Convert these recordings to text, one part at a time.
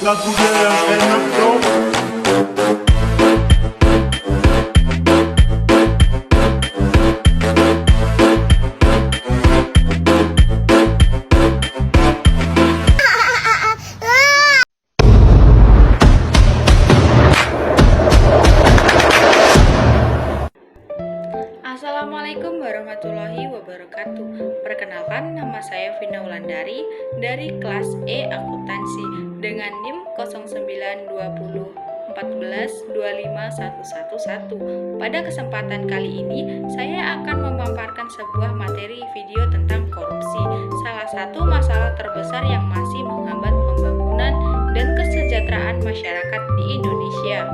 Lagunya yang enak dong. Assalamualaikum warahmatullahi wabarakatuh. Perkenalkan, nama saya Vina Wulandari dari kelas E Akuntansi dengan NIM 092014251111. Pada kesempatan kali ini, saya akan memaparkan sebuah materi video tentang korupsi, salah satu masalah terbesar yang masih menghambat pembangunan dan kesejahteraan masyarakat di Indonesia.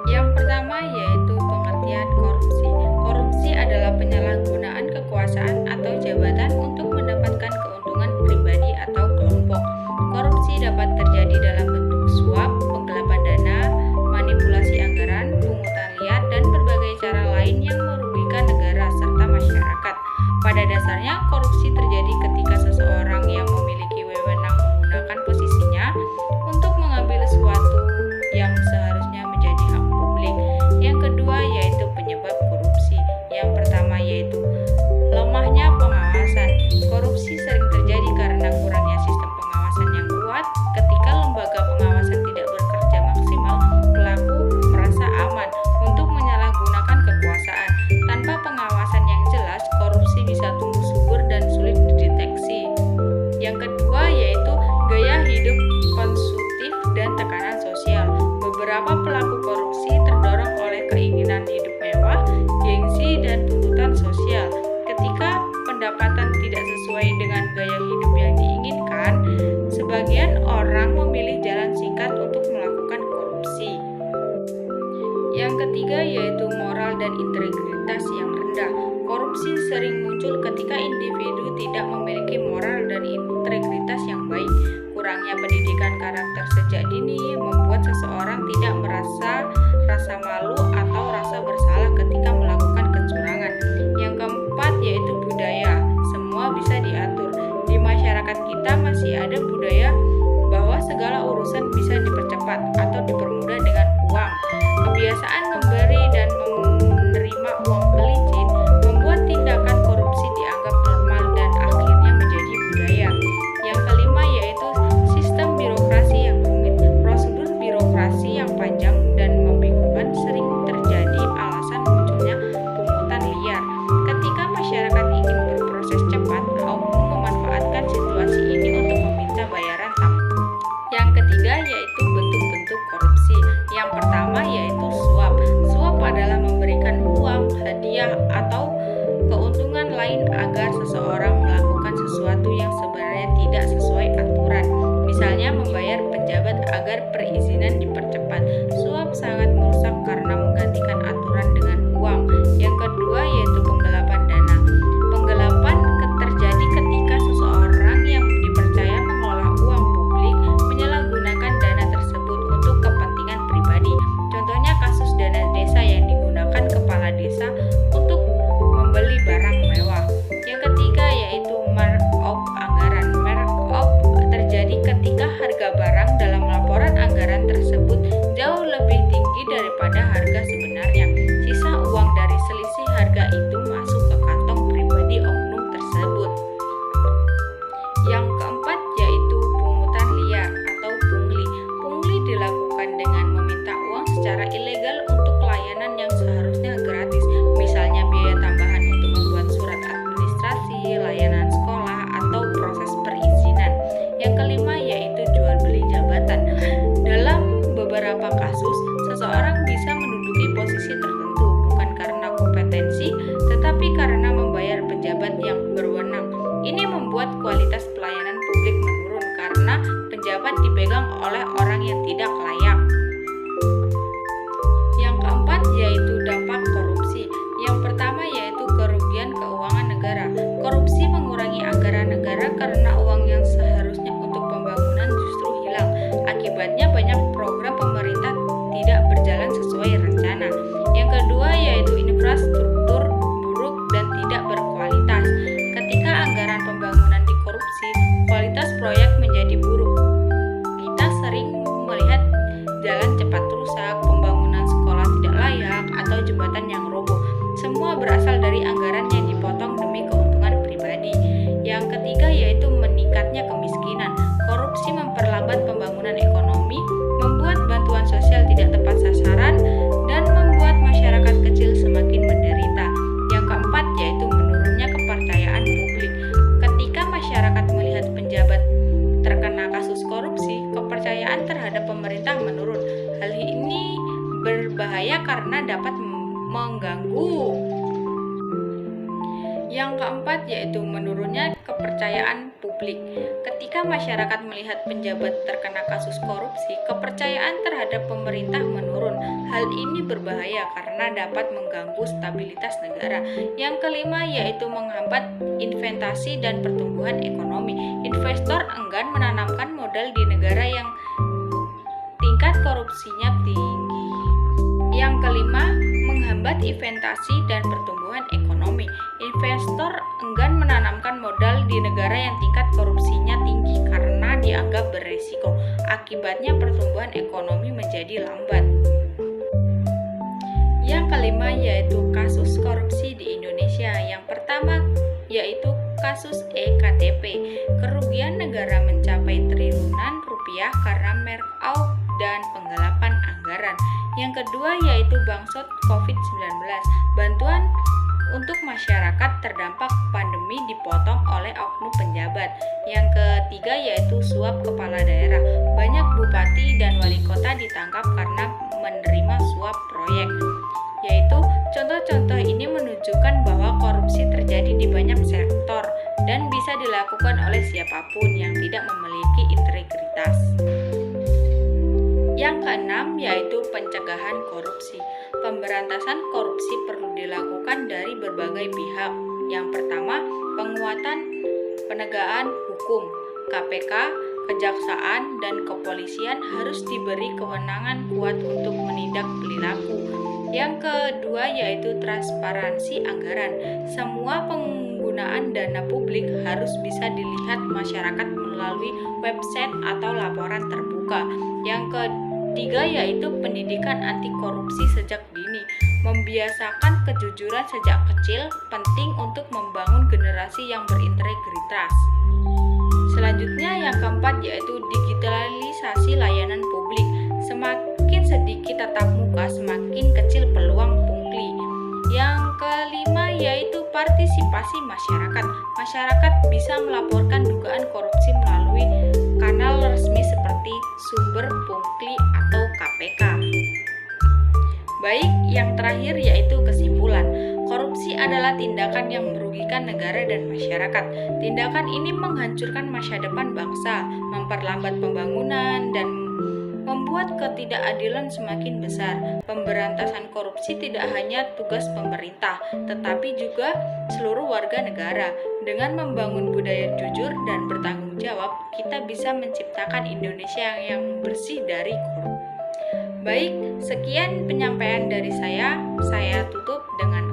Yang pertama yaitu pengertian korupsi. Korupsi adalah penyalahgunaan kekuasaan atau jabatan untuk mendapatkan keuntungan pribadi atau kelompok. Korupsi dapat terjadi dalam bentuk suap, penggelapan dana, manipulasi anggaran, pungutan liar, dan berbagai cara lain yang merugikan negara serta masyarakat. Pada dasarnya, korupsi terjadi ketika seseorang yang memiliki wewenang menggunakan posisinya untuk mengambil sesuatu yang seharusnya menjadi hak publik. Yang kedua yaitu penyebab korupsi. Yang pertama yaitu lemahnya pengawasan. Korupsi sering terjadi karena kurangnya sistem pengawasan yang kuat. Ketika lembaga pengawasan tidak bekerja maksimal, pelaku merasa aman untuk menyalahgunakan kekuasaan. Tanpa pengawasan yang jelas, korupsi bisa tumbuh subur dan sulit dideteksi. Yang kedua yaitu gaya hidup konsumtif dan tekanan sosial. Beberapa pelaku korupsi terdorong oleh keinginan hidup mewah, gengsi, dan tuntutan sosial. Ketika pendapatan tidak sesuai dengan gaya hidup yang diinginkan, sebagian orang memilih jalan singkat untuk melakukan korupsi. Yang ketiga yaitu moral dan integritas yang rendah. Korupsi sering muncul ketika individu tidak memiliki moral dan integritas yang baik. Kurangnya pendidikan karakter sejak dini membuat seseorang tidak merasa rasa malu atau rasa bersalah ketika melakukan kecurangan. Yang keempat yaitu budaya. Semua bisa diatur. Di masyarakat kita masih ada budaya bahwa segala urusan bisa dipercepat atau dipermudah dengan uang. Kebiasaan memberi dan menerima uang pelicin membuat tindakan korupsi dianggap normal dan akhirnya menjadi budaya. Yang kelima yaitu sistem birokrasi yang rumit. Prosedur birokrasi yang panjang dan membingungkan sering terjadi alasan munculnya pungutan liar. Ketika masyarakat ingin berproses cepat, oknum memanfaatkan situasi ini untuk meminta bayaran tambahan. Yang ketiga yaitu bentuk-bentuk korupsi. Yang pertama yaitu suap. Suap adalah memberikan uang, hadiah, atau keuntungan lain agar seseorang melakukan sesuatu yang sebenarnya tidak sesuai aturan. Misalnya membayar pejabat agar perizinan dipercepat. Suap sangat merusak karena menggantikan aturan dengan uang. Yang kedua yaitu penggelapan dana. Penggelapan terjadi ketika seseorang yang dipercaya mengelola uang publik menyalahgunakan dana tersebut untuk kepentingan pribadi. Contohnya kasus dana desa yang digunakan kepala desa untuk membeli barang mewah. Yang ketiga yaitu markup anggaran. Markup terjadi ketika harga barang dalam laporan anggaran tersebut jauh lebih tinggi daripada harga sebenarnya. Sisa uang dari selisih harga itu masuk ke kantong pribadi oknum tersebut. Yang keempat yaitu pungutan liar atau pungli. Pungli dilakukan dengan meminta uang secara ilegal untuk layanan yang seharusnya gratis. Misalnya biaya tambahan untuk membuat surat administrasi, layanan sekolah, atau proses perizinan. Yang kelima yaitu jual beli jabatan. Dalam beberapa kasus, seseorang bisa menduduki posisi tertentu bukan karena kompetensi, tetapi karena membayar pejabat yang berwenang. Ini membuat kualitas pelayanan publik menurun karena pejabat dipegang oleh orang yang tidak layak. Yang keempat yaitu dampak korupsi. Yang pertama yaitu kerugian keuangan negara. Korupsi mengurangi anggaran negara karena uang yang seharusnya untuk pembangunan justru hilang. Akibatnya banyak program pemerintah tidak berjalan sesuai rencana. Yang kedua yaitu infrastruktur buruk dan tidak berkualitas. Ketika anggaran pembangunan dikorupsi, kualitas proyek menjadi buruk. Kita sering melihat jalan cepat rusak, pembangunan sekolah tidak layak, atau jembatan yang roboh. Semua berasal dari anggaran yang dipotong demi keuntungan pribadi. Yang ketiga yaitu meningkatnya kemiskinan. Korupsi memperlambat pembangunan ekonomi, membuat bantuan sosial tidak tepat sasaran, dan membuat masyarakat kecil semakin menderita. Yang keempat yaitu menurunnya kepercayaan publik. Ketika masyarakat melihat penjabat terkena kasus korupsi, kepercayaan terhadap pemerintah menurun. Hal ini berbahaya karena dapat mengganggu. Yang keempat yaitu menurunnya kepercayaan publik. Ketika masyarakat melihat penjabat terkena kasus korupsi, kepercayaan terhadap pemerintah menurun. Hal ini berbahaya karena dapat mengganggu stabilitas negara. Yang kelima yaitu menghambat investasi dan pertumbuhan ekonomi. Investor enggan menanamkan modal di negara yang tingkat korupsinya tinggi. Yang kelima, menghambat investasi dan pertumbuhan ekonomi. Investor enggan menanamkan modal di negara yang tingkat korupsinya tinggi karena dianggap berisiko. Akibatnya pertumbuhan ekonomi menjadi lambat. Yang kelima yaitu kasus korupsi di Indonesia. Yang pertama yaitu kasus EKTP. Kerugian negara mencapai triliunan rupiah karena markup dan penggelapan anggaran. Yang kedua yaitu bangsot COVID-19. Bantuan untuk masyarakat terdampak pandemi dipotong oleh oknum penjabat. Yang ketiga yaitu suap kepala daerah. Banyak bupati dan wali kota ditangkap karena menerima suap proyek. Yaitu contoh-contoh ini menunjukkan bahwa korupsi terjadi di banyak sektor dan bisa dilakukan oleh siapapun yang tidak memiliki integritas. Yang keenam yaitu pencegahan korupsi. Pemberantasan korupsi perlu dilakukan dari berbagai pihak. Yang pertama, penguatan penegakan hukum. KPK, kejaksaan, dan kepolisian harus diberi kewenangan kuat untuk menindak perilaku. Yang kedua yaitu transparansi anggaran. Semua penggunaan dana publik harus bisa dilihat masyarakat melalui website atau laporan terbuka. Yang ketiga yaitu pendidikan anti korupsi sejak dini. Membiasakan kejujuran sejak kecil penting untuk membangun generasi yang berintegritas. Selanjutnya yang keempat yaitu digitalisasi layanan publik. Semakin sedikit tatap muka, semakin kecil peluang pungli. Yang kelima yaitu partisipasi masyarakat. Masyarakat bisa melaporkan dugaan korupsi melalui kanal resmi seperti sumber pungli atau KPK. Baik, yang terakhir yaitu kesimpulan. Korupsi adalah tindakan yang merugikan negara dan masyarakat. Tindakan ini menghancurkan masa depan bangsa, memperlambat pembangunan, dan membuat ketidakadilan semakin besar. Pemberantasan korupsi tidak hanya tugas pemerintah, tetapi juga seluruh warga negara. Dengan membangun budaya jujur dan bertanggung jawab, kita bisa menciptakan Indonesia yang bersih dari korupsi. Baik, sekian penyampaian dari saya. Saya tutup dengan